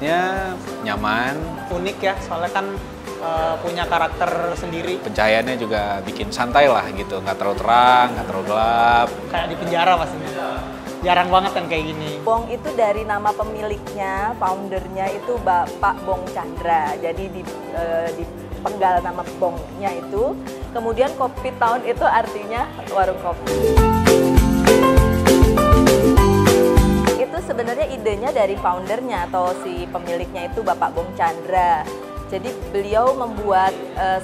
tempatnya nyaman. Unik ya, soalnya kan punya karakter sendiri. Pencahayaannya juga bikin santai lah gitu, nggak terlalu terang, nggak terlalu gelap. Kayak di penjara pastinya. Jarang banget kan kayak gini. Bong itu dari nama pemiliknya, foundernya itu Bapak Bong Chandra. Jadi di penggal nama Bongnya itu. Kemudian Kopi Town itu artinya warung kopi. Itu sebenarnya idenya dari foundernya atau si pemiliknya itu Bapak Bong Chandra. Jadi beliau membuat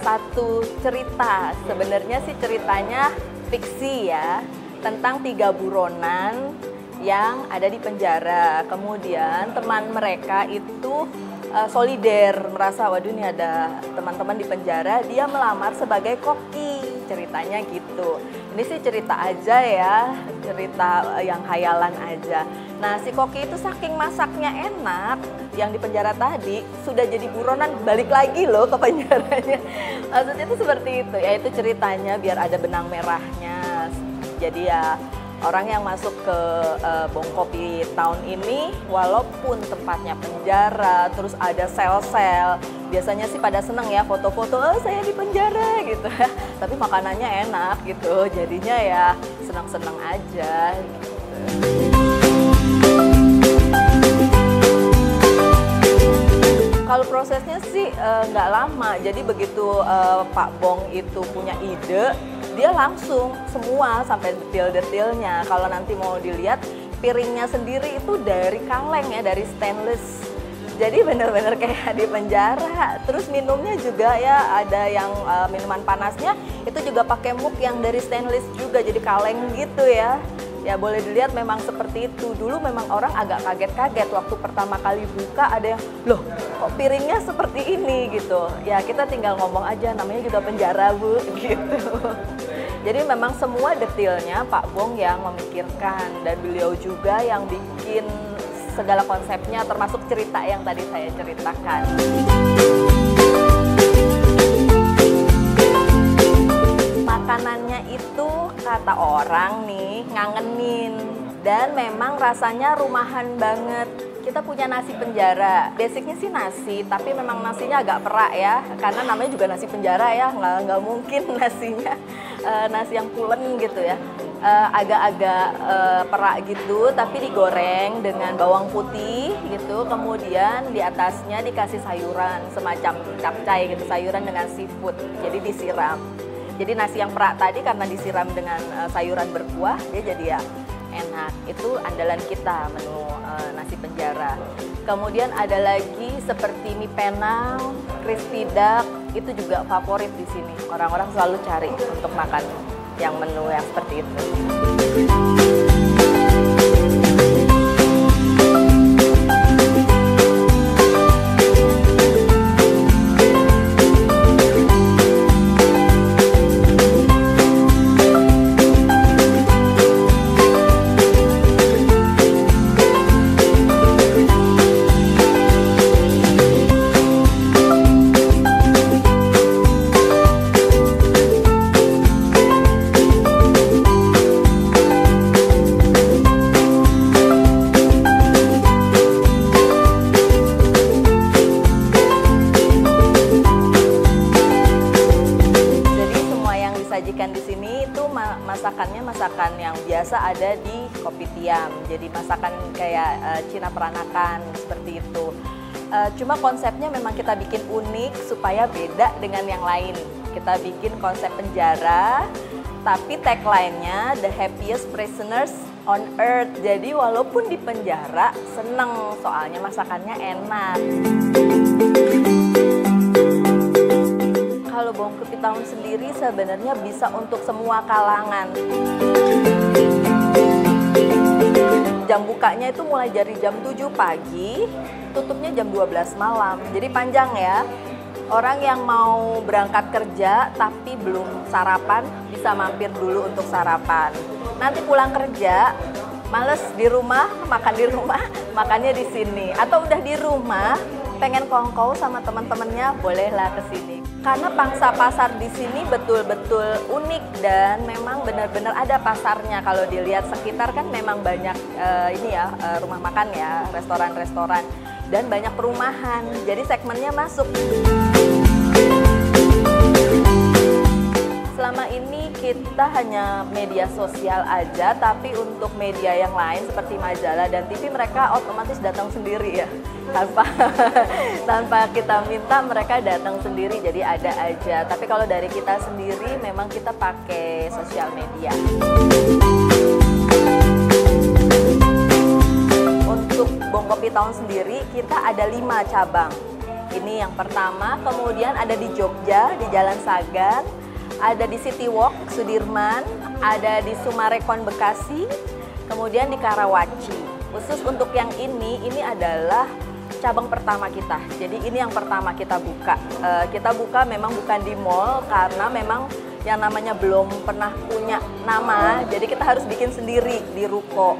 satu cerita, sebenarnya sih ceritanya fiksi ya, tentang 3 buronan yang ada di penjara. Kemudian teman mereka itu solider, merasa waduh ini ada teman-teman di penjara, dia melamar sebagai koki, ceritanya gitu. Ini sih cerita aja ya, cerita yang hayalan aja. Nah si koki itu saking masaknya enak, yang di penjara tadi sudah jadi buronan balik lagi loh ke penjaranya. Maksudnya itu seperti itu, ya itu ceritanya biar ada benang merahnya. Jadi ya orang yang masuk ke Bong Kopi Town ini, walaupun tempatnya penjara, terus ada sel-sel, biasanya sih pada seneng ya foto-foto, oh saya di penjara gitu ya. Tapi makanannya enak gitu, jadinya ya senang-senang aja gitu. Kalau prosesnya sih nggak lama, jadi begitu Pak Bong itu punya ide, dia langsung semua sampai detail-detailnya. Kalau nanti mau dilihat piringnya sendiri itu dari kaleng ya, dari stainless. Jadi benar-benar kayak di penjara. Terus minumnya juga ya ada yang minuman panasnya itu juga pakai mug yang dari stainless juga, jadi kaleng gitu ya. Ya boleh dilihat memang seperti itu. Dulu memang orang agak kaget-kaget waktu pertama kali buka, ada yang, loh kok piringnya seperti ini gitu. Ya kita tinggal ngomong aja, namanya juga penjara Bu gitu. Jadi memang semua detailnya Pak Bong yang memikirkan, dan beliau juga yang bikin segala konsepnya, termasuk cerita yang tadi saya ceritakan. Makanannya itu kata orang nih ngangenin, dan memang rasanya rumahan banget. Kita punya nasi penjara, basicnya sih nasi, tapi memang nasinya agak perak ya, karena namanya juga nasi penjara ya, nggak mungkin nasinya nasi yang pulen gitu ya. Agak-agak perak gitu, tapi digoreng dengan bawang putih gitu, kemudian di atasnya dikasih sayuran semacam capcay gitu, sayuran dengan seafood, jadi disiram. Jadi nasi yang perak tadi karena disiram dengan sayuran berkuah, dia jadi ya enak. Itu andalan kita menu nasi penjara. Kemudian ada lagi seperti mie penang, crispy duck, itu juga favorit di sini. Orang-orang selalu cari untuk makan yang menu yang seperti itu. Di sini itu masakannya masakan yang biasa ada di Kopitiam. Jadi masakan kayak Cina peranakan seperti itu. Cuma konsepnya memang kita bikin unik supaya beda dengan yang lain. Kita bikin konsep penjara, tapi tagline-nya The Happiest Prisoners on Earth. Jadi walaupun di penjara seneng, soalnya masakannya enak. Kalau Bong Kopi Town sendiri sebenarnya bisa untuk semua kalangan. Jam bukanya itu mulai dari jam 7 pagi, tutupnya jam 12 malam. Jadi panjang ya. Orang yang mau berangkat kerja tapi belum sarapan, bisa mampir dulu untuk sarapan. Nanti pulang kerja, males di rumah, makan di rumah, makannya di sini. Atau udah di rumah, pengen kongkow sama teman-temannya, bolehlah ke sini. Karena pangsa pasar di sini betul-betul unik dan memang benar-benar ada pasarnya. Kalau dilihat sekitar kan memang banyak ini ya rumah makan ya, restoran-restoran. dan banyak perumahan. Jadi segmennya masuk. Selama ini kita hanya media sosial aja, tapi untuk media yang lain seperti majalah dan TV mereka otomatis datang sendiri ya, tanpa kita minta mereka datang sendiri, jadi ada aja. Tapi kalau dari kita sendiri memang kita pakai sosial media. Untuk Bong Kopi Town sendiri kita ada 5 cabang. Ini yang pertama, kemudian ada di Jogja di Jalan Sagan, ada di City Walk Sudirman, ada di Sumarekon Bekasi, kemudian di Karawaci. Khusus untuk yang ini adalah cabang pertama kita. Jadi ini yang pertama kita buka. Kita buka memang bukan di mall karena memang yang namanya belum pernah punya nama, jadi kita harus bikin sendiri di ruko.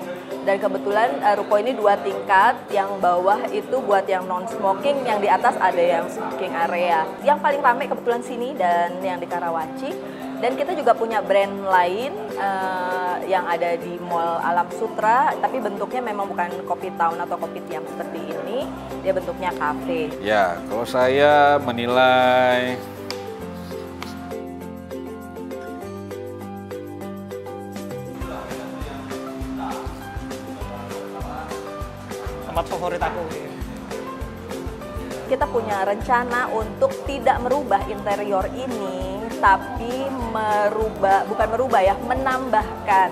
Dan kebetulan ruko ini 2 tingkat, yang bawah itu buat yang non smoking, yang di atas ada yang smoking area. Yang paling ramai kebetulan sini dan yang di Karawaci. Dan kita juga punya brand lain yang ada di Mall Alam Sutra, tapi bentuknya memang bukan Kopi Town atau Kopi Tiam seperti ini, dia bentuknya kafe. Ya, kalau saya menilai tempat favorit aku. Kita punya rencana untuk tidak merubah interior ini, tapi menambahkan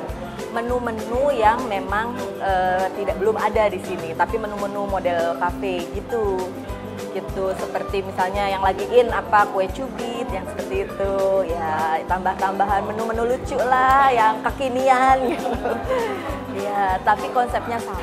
menu-menu yang memang belum ada di sini, tapi menu-menu model cafe gitu. Seperti misalnya yang lagi in kue cubit yang seperti itu, ya tambah-tambahan menu-menu lucu lah yang kekinian gitu. Ya, tapi konsepnya sama.